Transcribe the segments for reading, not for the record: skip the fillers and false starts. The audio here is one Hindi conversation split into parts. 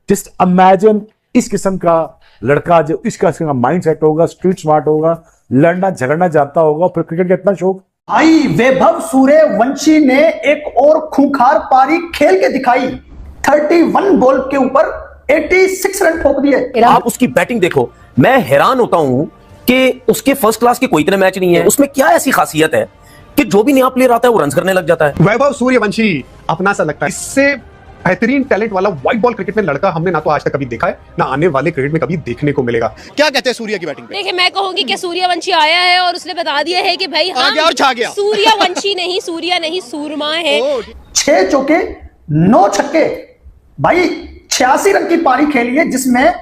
जस्ट इमेजिन इस किस्म का लड़का जो इस किस्म का माइंड सेट होगा, स्ट्रीट स्मार्ट होगा, लड़ना झगड़ना जाता होगा, फिर क्रिकेट का इतना शौक। भाई वैभव सूर्यवंशी ने एक और खूंखार पारी खेल के दिखाई। 31 बॉल के ऊपर 86 रन ठोक दिए। आप उसकी बैटिंग देखो, मैं हैरान होता हूं कि उसके फर्स्ट क्लास के कोई इतने मैच नहीं है। उसमें क्या ऐसी खासियत है कि जो भी नया प्लेयर आता है वो रन करने लग जाता है। वैभव सूर्यवंशी अपना सा लगता है। इससे बेहतरीन टैलेंट वाला व्हाइट बॉल क्रिकेट में लड़का हमने ना तो आज तक कभी देखा है, ना आने वाले क्रिकेट में कभी देखने को मिलेगा। क्या कहते हैं सूर्य की बैटिंग पे? देखिए, मैं कहूंगी कि सूर्यवंशी आया है और उसने बता दिया है कि भाई आ गया और छा गया। सूर्यवंशी नहीं, सूर्या नहीं, सूरमा है। 6 चौके 9 छक्के, भाई 86 रन की पारी खेली है जिसमें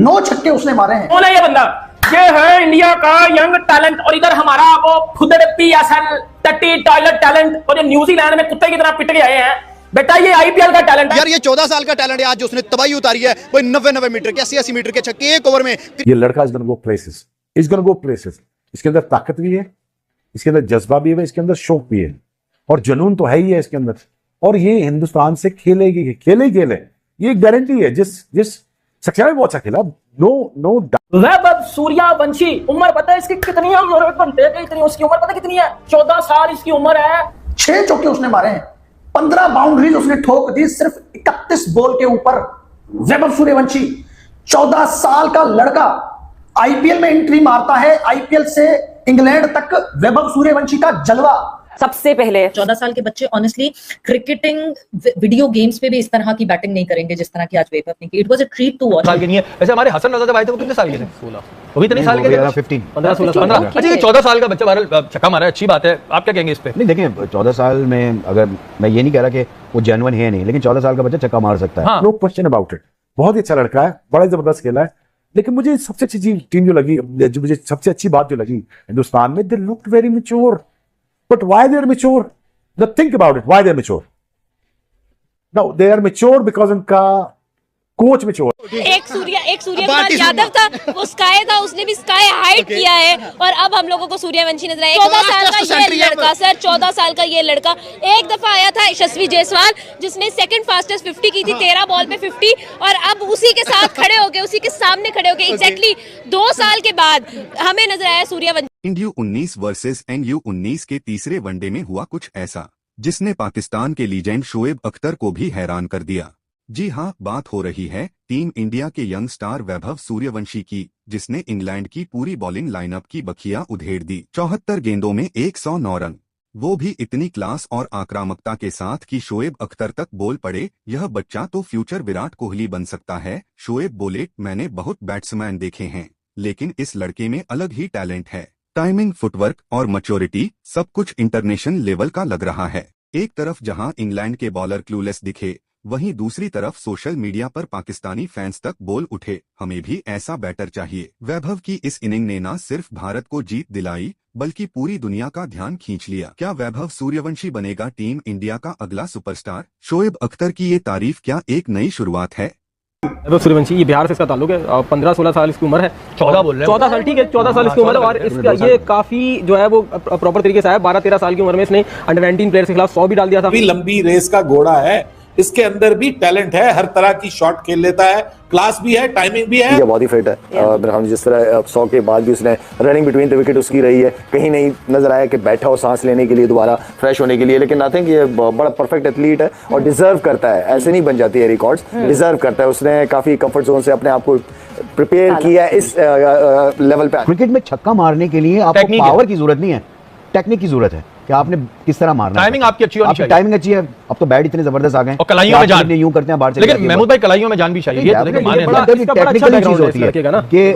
9 छक्के उसने मारे हैं। कौन है ये बंदा? ये है इंडिया का यंग टैलेंट। और इधर हमारा वो फुदड़ PSL टट्टी टॉयलेट टैलेंट, और जो न्यूजीलैंड में कुत्ते की तरह पिट के आए हैं। बेटा ये IPL का टैलेंट है यार। ये 14 साल का टैलेंट है। आज जो उसने तबाही उतारी है वो 90 मीटर के 80 मीटर के छक्के एक ओवर में। ये लड़का is gonna go places, is gonna go places. इसके अंदर ताकत भी है, इसके अंदर जज्बा भी है, इसके अंदर शौक भी है और जुनून तो है ही है इसके अंदर। और ये हिंदुस्तान से खेलेगी, खेले ये गारंटी है। जिस सक्सेना भी बहुत अच्छा खेला, नो डाउट। वैभव सूर्यवंशी, उम्र पता है इसकी कितनी है? बनते हैं इतनी, उसकी उम्र पता कितनी है? 14 साल इसकी उम्र है। 6 चौके उसने मारे हैं, 15 बाउंड्रीज उसने ठोक दी सिर्फ 31 बॉल के ऊपर। वैभव सूर्यवंशी 14 साल का लड़का IPL में एंट्री मारता है। IPL से इंग्लैंड तक वैभव सूर्यवंशी का जलवा। सबसे पहले 14 साल के बच्चे ऑनेस्टली क्रिकेटिंग वीडियो गेम्स पे भी इस तरह की बैटिंग नहीं करेंगे जिस तरह की आज वैभव ने की। It was a treat to watch. साल के नहीं है वैसे। हमारे हसन रजा जब आए थे वो कितने साल के थे? 16। वो भी इतने साल के थे? 15 16। अच्छा, ये 14 साल का बच्चा बहरहाल छक्का मारा है, अच्छी बात है। आप क्या कहेंगे इस पे? नहीं देखिए, 14 साल में अगर मैं ये नहीं कह रहा कि वो जेन्युइन है नहीं, लेकिन 14 साल का बच्चा छक्का मार सकता है। No question about it. बहुत ही अच्छा लड़का है, बड़ा जबरदस्त खेला है। लेकिन मुझे सबसे अच्छी चीज टीम जो लगी, जो मुझे सबसे अच्छी बात जो लगी हिंदुस्तान में, they look very mature. But why they are mature? Now think about it. Why they're mature? No, they are mature because उनका कोच mature। एक सूर्यकुमार यादव था, वो स्काई था, उसने भी स्काई हाइट किया है। और अब हम लोगों को सूर्यवंशी नजर आया। 14 साल का ये लड़का, सर 14 साल का ये लड़का एक दफा आया था यशस्वी जायसवाल, जिसने सेकंड फास्टेस्ट 50 की थी 13 बॉल पे 50, और अब उसी के साथ खड़े हो गए, उसी के सामने खड़े हो गए। एग्जैक्टली 2 साल के बाद हमें नजर आया सूर्यवंशी। U19 वर्सेस NU19 के तीसरे वनडे में हुआ कुछ ऐसा जिसने पाकिस्तान के लीजेंड शोएब अख्तर को भी हैरान कर दिया। जी हां, बात हो रही है टीम इंडिया के यंग स्टार वैभव सूर्यवंशी की, जिसने इंग्लैंड की पूरी बॉलिंग लाइनअप की बखियां उधेड़ दी। 74 गेंदों में 109 रन, वो भी इतनी क्लास और आक्रामकता के साथ कि शोएब अख्तर तक बोल पड़े, यह बच्चा तो फ्यूचर विराट कोहली बन सकता है। शोएब बोले, मैंने बहुत बैट्समैन देखे हैं लेकिन इस लड़के में अलग ही टैलेंट है। टाइमिंग, फुटवर्क और मैच्योरिटी सब कुछ इंटरनेशनल लेवल का लग रहा है। एक तरफ जहां इंग्लैंड के बॉलर क्लूलेस दिखे, वहीं दूसरी तरफ सोशल मीडिया पर पाकिस्तानी फैंस तक बोल उठे, हमें भी ऐसा बैटर चाहिए। वैभव की इस इनिंग ने न सिर्फ भारत को जीत दिलाई बल्कि पूरी दुनिया का ध्यान खींच लिया। क्या वैभव सूर्यवंशी बनेगा टीम इंडिया का अगला सुपरस्टार? शोएब अख्तर की ये तारीफ क्या एक नई शुरुआत है? वैभव सूर्यवंशी, ये बिहार से इसका ताल्लुक है। 15-16 साल इसकी उम्र है। 14 बोल रहे हैं? 14 साल, ठीक है, 14 साल इसकी उम्र है। और इसका ये काफी जो है वो प्रॉपर तरीके से आया। 12-13 साल की उम्र में इसने अंडर 19 प्लेयर के खिलाफ 100 भी डाल दिया था। लंबी रेस का घोड़ा है, इसके अंदर भी टैलेंट है, हर तरह की शॉट खेल लेता है, क्लास भी है, टाइमिंग भी है, बॉडी फिट है। हम जिस तरह 100 के बाद भी उसने रनिंग बिटवीन द विकेट उसकी रही है, कहीं नहीं नजर आया कि बैठा हो सांस लेने के लिए, दोबारा फ्रेश होने के लिए। लेकिन आई थिंक ये बड़ा परफेक्ट एथलीट है और डिजर्व करता है। ऐसे नहीं बन जाती है रिकॉर्ड्स, डिजर्व करता है। उसने काफी कंफर्ट जोन से अपने आप को प्रिपेयर किया इस लेवल पे। क्रिकेट में छक्का मारने के लिए आपको पावर की जरूरत नहीं है, टेक्निक की जरूरत है कि आपने किस तरह मारना है। टाइमिंग आपकी अच्छी होनी चाहिए। टाइमिंग अच्छी है। अब तो बैट इतने जबरदस्त आ गए और कलाइयों में जान यूं करते हैं बाहर से। लेकिन महमूद भाई, कलाइयों में जान भी चाहिए। ये देखो माने टेक्निकल चीज होती है कि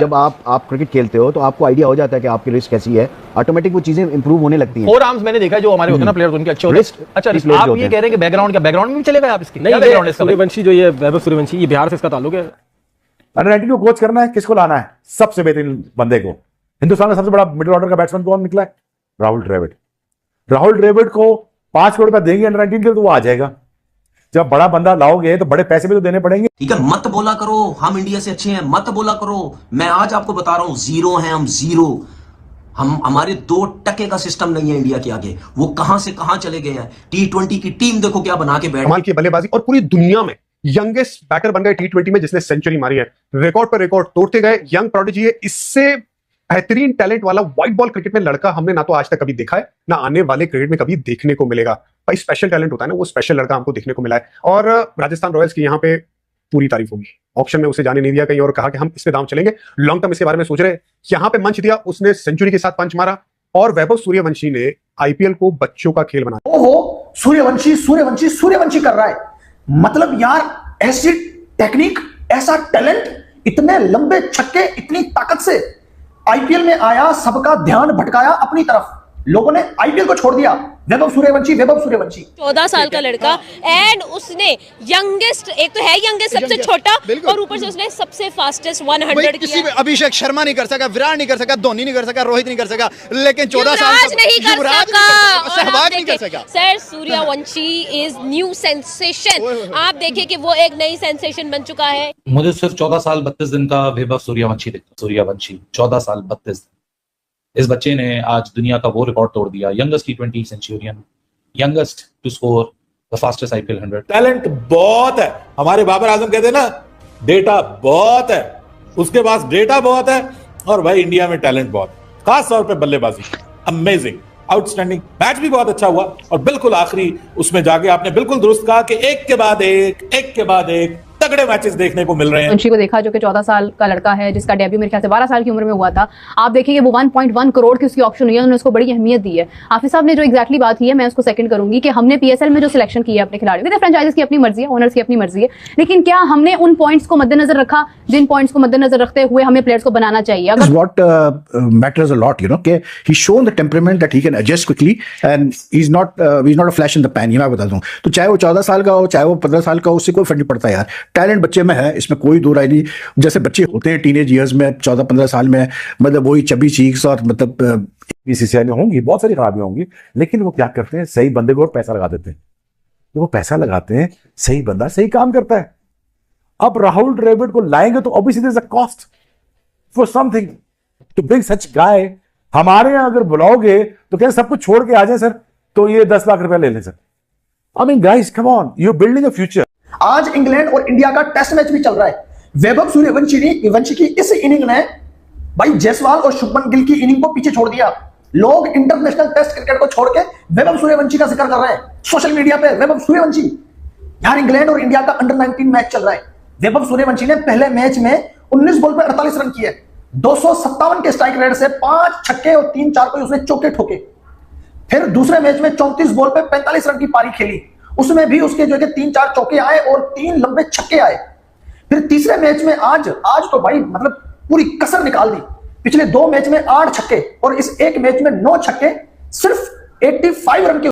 जब आप क्रिकेट खेलते हो तो आपको आइडिया हो जाता है कि आपकी रिस्क कैसी है, ऑटोमेटिक वो चीजें इंप्रूव होने लगती हैं। 4 आर्म्स मैंने देखा है जो हमारे होते हैं ना प्लेयर्स, उनके अच्छे होते हैं। अच्छा, आप ये कह रहे हैं कि बैकग्राउंड, क्या बैकग्राउंड में भी चलेगा आप इसकी? नहीं, बैकग्राउंड इसका सूर्यवंशी जो ये वैभव सूर्यवंशी, ये बिहार से इसका ताल्लुक है। अंडर 19 को कोच करना है, किसको लाना है? सबसे बेहतरीन बंदे को। हिंदुस्तान का सबसे बड़ा मिडिल ऑर्डर का बैट्समैन कौन निकला है? राहुल द्रविड़। राहुल द्रविड़ को 5 करोड़ रुपया देंगे अंडर 19 के, तो वो आ जाएगा। जब बड़ा बंदा लाओगे तो बड़े पैसे भी तो देने पड़ेंगे। ठीक है, मत बोला करो हम इंडिया से अच्छे हैं, मत बोला करो। मैं आज आपको बता रहा हूं, जीरो हैं हम, जीरो। हमारे 2% का सिस्टम नहीं है इंडिया के आगे। वो कहां से कहां चले गए हैं। T20 की टीम देखो क्या बना के बैठ। कमाल की बल्लेबाजी, और पूरी दुनिया में यंगेस्ट बैटर बन गए T20 में जिसने सेंचुरी मारी है। रिकॉर्ड पर रिकॉर्ड तोड़ते गए, यंग प्रोडिजी है। इससे बेहतरीन टैलेंट वाला व्हाइट बॉल क्रिकेट में लड़का हमने ना तो आज तक कभी देखा है, ना आने वाले क्रिकेट में कभी देखने को मिलेगा। भाई स्पेशल टैलेंट होता है ना, वो स्पेशल लड़का हमको देखने को मिला है। और राजस्थान रॉयल्स की यहाँ पे पूरी तारीफ होगी। ऑक्शन में उसे जाने नहीं दिया कहीं और कहा कि हम इस पे दांव चलेंगे, लॉन्ग टर्म इसके बारे में सोच रहे। यहाँ पे मंच दिया, उसने सेंचुरी के साथ पंच मारा। और वैभव सूर्यवंशी ने आईपीएल को बच्चों का खेल बनाया। ओहो, सूर्यवंशी सूर्यवंशी सूर्यवंशी कर रहा है। मतलब यार, ऐसी टेक्निक, ऐसा टैलेंट, इतने लंबे छक्के, इतनी ताकत से आईपीएल में आया, सबका ध्यान भटकाया अपनी तरफ। लोगों ने आईपीएल को छोड़ दिया। वैभव सूर्यवंशी 14 साल का लड़का, एंड उसने यंगेस्ट, एक तो है यंगेस्ट सबसे छोटा, और ऊपर से उसने सबसे फास्टेस्ट 100 किया। अभिषेक शर्मा नहीं कर सका, विराट नहीं कर सका, धोनी नहीं कर सका, रोहित नहीं कर सका, लेकिन 14 साल नहीं कर सका, सहवाग नहीं कर सका। Sir, Suryavanshi is new sensation. आप देखिए कि वो एक नई सेंसेशन बन चुका है। मुझे सिर्फ 14 साल 32 दिन का वैभव सूर्यवंशी दिखता। सूर्यवंशी 14 साल 32 दिन। इस बच्चे ने आज दुनिया का वो रिकॉर्ड तोड़ दिया, youngest T20 centurion, youngest to score the fastest IPL 100। Talent बहुत है। हमारे बाबर आजम कहते हैं ना, डेटा बहुत है, उसके पास डेटा बहुत है, और भाई इंडिया में टैलेंट बहुत, खास तौर पे बल्लेबाजी अमेजिंग, आउटस्टैंडिंग। मैच भी बहुत अच्छा हुआ, और बिल्कुल आखिरी उसमें जाके आपने बिल्कुल दुरुस्त कहा कि एक के बाद एक तगड़े मैचेस देखने को मिल रहे हैं। वंशी को देखा जो कि 14 साल का लड़का है, जिसका डेब्यू मेरे ख्याल से 12 साल की उम्र में हुआ था। आप देखिए वो 1.1 करोड़ की उसकी ऑक्शन हुई है, उन्होंने उसको बड़ी अहमियत दी है। हाफिज साहब ने जो एग्जैक्टली बात की है, मैं उसको सेकंड करूंगी कि हमने पीएसएल में जो सिलेक्शन की है अपने खिलाड़ियों की, फ्रेंचाइजीज की अपनी मर्जी है, ओनर्स की अपनी मर्जी है, लेकिन क्या हमने उन पॉइंट्स को मद्देनजर रखा जिन पॉइंट्स को मद्देनजर रखते हुए हमें प्लेयर्स को बनाना चाहिए? अगर what matters a lot, you know, कि he shown the temperament that he can adjust quickly and he is not a flash in the pan. ये मैं बता दूं, तो चाहे वो 14 साल का हो, चाहे वो 15 साल का हो, उससे कोई फर्क नहीं पड़ता यार। टैलेंट बच्चे में है, इसमें कोई दो राय नहीं। जैसे बच्चे होते हैं टीनेज ईयर्स में, 14-15 साल में, मतलब वही चबी चीक्स और मतलब बीसीसीआई में होंगी, बहुत सारी खराबियां होंगी, लेकिन वो क्या करते हैं, सही बंदे को और पैसा लगा देते हैं। तो वो पैसा लगाते हैं, सही बंदा सही काम करता है। अब राहुल द्रविड़ को लाएंगे तो obviously there is a cost for something to bring such guy. हमारे यहां अगर बुलाओगे तो क्या सब कुछ छोड़ के आ जाए सर, तो ये 10 लाख रुपया ले लें sir. I mean guys, come on, you are building a future. आज इंग्लैंड और इंडिया का टेस्ट मैच भी चल रहा है। वैभव सूर्यवंशी की इस इनिंग ने भाई जायसवाल और शुभमन गिल की इनिंग को पीछे छोड़ दिया। लोग इंटरनेशनल टेस्ट क्रिकेट को छोड़ के वैभव सूर्यवंशी का जिक्र कर रहे हैं सोशल मीडिया पे। वैभव सूर्यवंशी, यार इंग्लैंड और इंडिया का अंडर-19 मैच चल रहा है। वैभव सूर्यवंशी ने पहले मैच में 19 बॉल पे 48 रन किए, 257 के स्ट्राइक रेट से 5 छक्के और 3-4 को उसने चौके ठोके। फिर दूसरे मैच में 34 बॉल पे 45 रन की पारी खेली, उसमें भी उसके जो है 3-4 चौके आए और 3 लंबे छक्के आए। फिर तीसरे मैच में आज तो भाई मतलब पूरी कसर निकाल दी। पिछले 2 मैच में 8 छक्के और इस एक मैच में 9 छक्के, सिर्फ 85 रन के